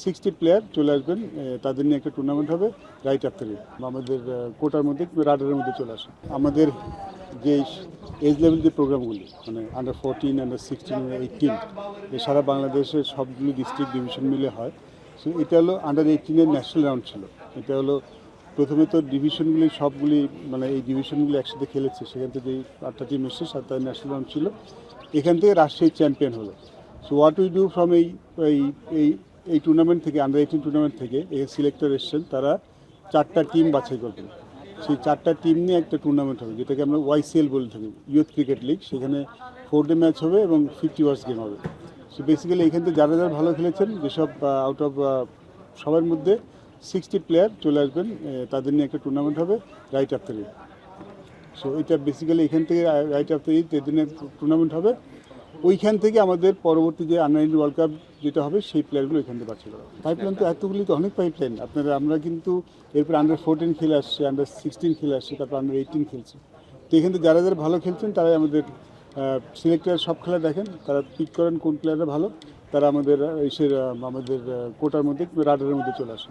60 player চলে আসবেন, তাদের নিয়ে একটা টুর্নামেন্ট হবে রাইট আফটারে আমাদের কোটার মধ্যে, রাডারের মধ্যে চলে আসে। আমাদের যে এজ লেভেল যে প্রোগ্রামগুলি মানে আন্ডার 14, আন্ডার 16, আন্ডার 18 সারা বাংলাদেশের সবগুলো ডিস্ট্রিক্ট ডিভিশন মিলে হয়। সো এটা হলো আন্ডার 18-এর ন্যাশনাল রাউন্ড ছিল। এটা হলো প্রথমে তো ডিভিশনগুলি সবগুলি মানে এই ডিভিশনগুলি একসাথে খেলেছে, সেখান থেকে 8টা টিম এসছে, 7টা ন্যাশনাল রাউন্ড ছিল। এখান থেকে রাজশাহী চ্যাম্পিয়ন হলো। So what we do from এই টুর্নামেন্ট থেকে, আন্ডার 18 টুর্নামেন্ট থেকে এই সিলেক্টর এসছেন, তারা 4টা টিম বাছাই করবেন। সেই 4টা টিম নিয়ে একটা টুর্নামেন্ট হবে, যেটাকে আমরা YCL বলে থাকি, ইউথ ক্রিকেট লিগ। সেখানে 4 ডে ম্যাচ হবে এবং 50 ওভার্স গেম হবে। সো বেসিক্যালি এখান থেকে যারা যারা ভালো খেলেছেন, যেসব আউট অফ সবার মধ্যে 60 প্লেয়ার চলে আসবেন, তাদের নিয়ে একটা টুর্নামেন্ট হবে রাইট আফটার ঈদ। সো এটা বেসিক্যালি এখান থেকে রাইট আফটার ঈদ এদিনের টুর্নামেন্ট হবে। ওইখান থেকে আমাদের পরবর্তী যে আন্ডার ওয়ার্ল্ড কাপ যেটা হবে সেই প্লেয়ারগুলো এখান থেকে বাছাই করা। পাইপলাইন তো এতগুলি তো অনেক পাইপলাইন আপনারা, আমরা কিন্তু এরপর আন্ডার 14 খেলে আসছে, আন্ডার 16 খেলে আসছে, তারপর আন্ডার 18 খেলছে। তো এখান থেকে যারা যারা ভালো খেলছেন তারাই আমাদের সিলেক্টর সব খেলা দেখেন, তারা পিক করেন কোন প্লেয়াররা ভালো, তারা আমাদের আমাদের কোটার মধ্যে, রাডারের মধ্যে চলে আসে।